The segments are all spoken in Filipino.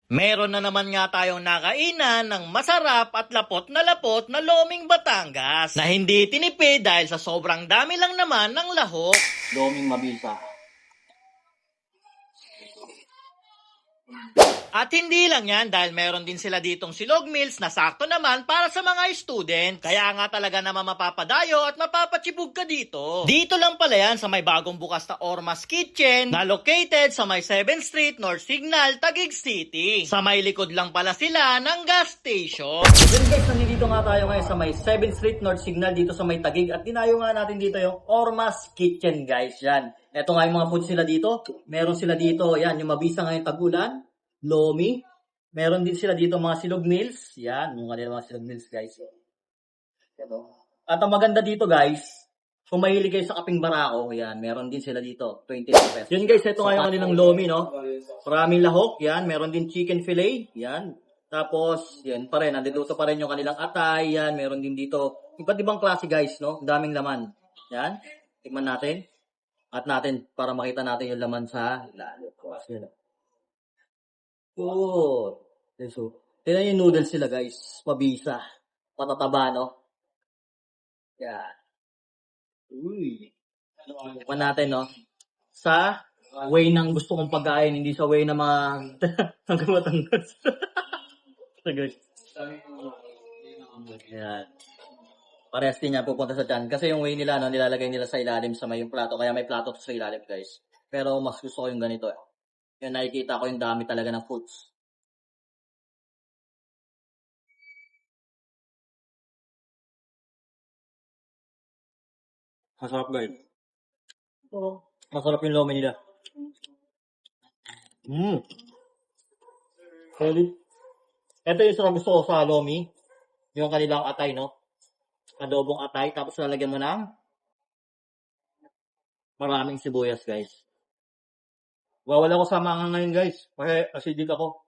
Meron na naman nga tayong nakainan ng masarap at lapot na Loming Batangas na hindi tinipid dahil sa sobrang dami lang naman ng lahok. Loming mabisa. At hindi lang yan dahil meron din sila ditong silog meals na sakto naman para sa mga student. Kaya nga talaga naman mapapadayo at mapapachibog ka dito. Dito lang pala yan sa may bagong bukas na Ormas Kitchen na located sa may 7th Street North Signal, Taguig City. Sa may likod lang pala sila ng gas station. Then guys, nandito nga tayo ngayon sa may 7th Street North Signal dito sa may Taguig at dinayo nga natin dito yung Ormas Kitchen guys. Yan. Ito nga yung mga foods sila dito. Meron sila dito, yan, yung mabisa nga yung tagulan. Lomi. Meron din sila dito mga silog meals. Yan, yung kanila mga silog meals guys. Ito. At ang maganda dito guys, kung mahilig kayo sa kaping barako, yan, meron din sila dito, 22 pesos. Yun guys, ito nga yung kanilang lomi, no? Maraming lahok, yan, meron din chicken fillet, yan. Tapos, yan pa rin, nandito pa rin yung kanilang atay, yan, meron din dito, iba't ibang klase guys, no? Daming laman. Yan, tingnan natin. At natin, para makita natin yung laman sa ilalim. Oh, so, tingnan yung noodles sila guys, mabisa, patataba, no? Yan. Uy. Tikman natin, no? Sa way ng gusto kong pagkain, hindi sa way na mga hanggang Batangas. Guys. Yan. Parehas din yan pupunta sa tiyan. Kasi yung way nila, no, nilalagay nila sa ilalim sa may plato. Kaya may plato to sa ilalim, guys. Pero mas gusto ko yung ganito. Yung nakikita ko yung dami talaga ng foods. Masarap guys. Oo. Masarap yung lomi nila. Solid. Ito yung sarap gusto ko sa lomi. Yung kanilang atay, no? Adobong atay. Tapos lalagyan mo ng maraming sibuyas, guys. Wala ko sa mga ngayon, guys. Kasi acidic ako.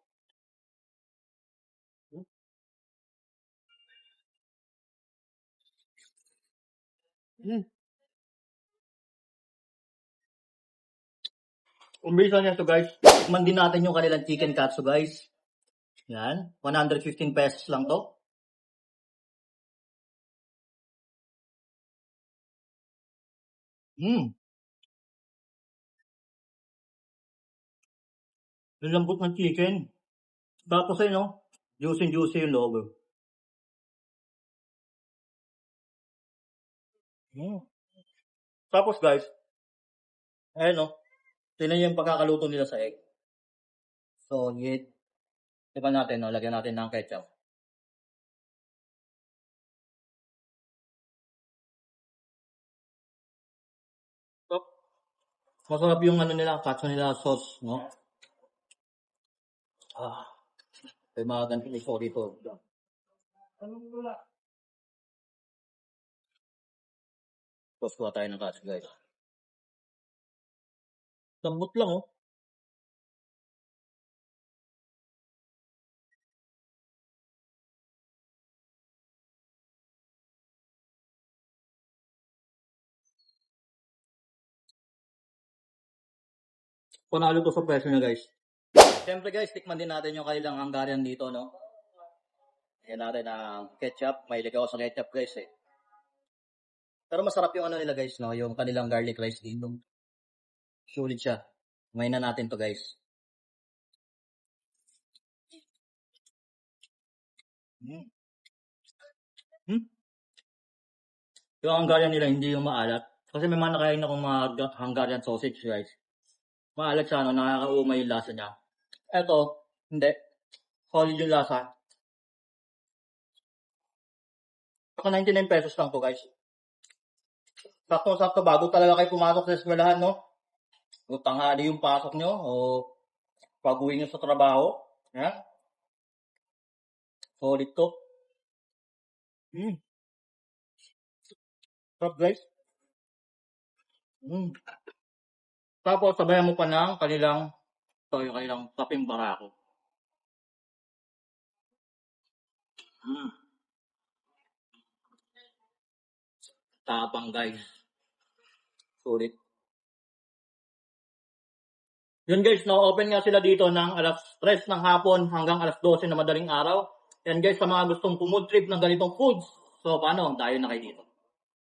Umbisa niya to guys. Tikman din natin yung kanilang chicken katsu guys. Yan. 115 pesos lang to. Yung lambot ng chicken. Tapos ay no, juicy yung loob. Tapos guys, ayun no, tingnan yung pagkakaluto nila sa egg. So, tikman natin, no? Lagyan natin ng ketchup. So, masarap yung ano nila, katsu nila sauce, no? May mga ganito ito dito. Tapos kuha tayo ng katsu guys. Lambot lang oh. Panalo to sa presyo niya guys. Siyempre guys, tikman din natin yung kanilang Hungarian dito, no? Ayan natin ang ketchup. Mahilig ako sa ketchup guys eh. Pero masarap yung ano nila guys, no? Yung kanilang garlic rice dito. Sulit siya. Kumain na natin to guys. Yung Hungarian nila hindi yung maalat. Kasi may mga nakain akong mga Hungarian sausage guys. Maalat siya, no? Nakakaumay yung lasa niya. Eto, hindi. Solid yung lasa. Saka 99 pesos lang to guys. Sakto-sakto bago talaga kayo pumasok sa eskwelahan, no? O tanghali yung pasok nyo, o pag-uwi nyo sa trabaho. Yan. Solid to. Sarap guys. Tapos sabayan mo pa ng kanilang yung kanilang kaping barako. Tapang guys. Sulit. Yun guys, na-open nga sila dito ng alas 3 ng hapon hanggang alas 12 na madaling araw. Yan guys, sa mga gustong food trip ng ganitong foods. So paano? Dayo na kayo dito.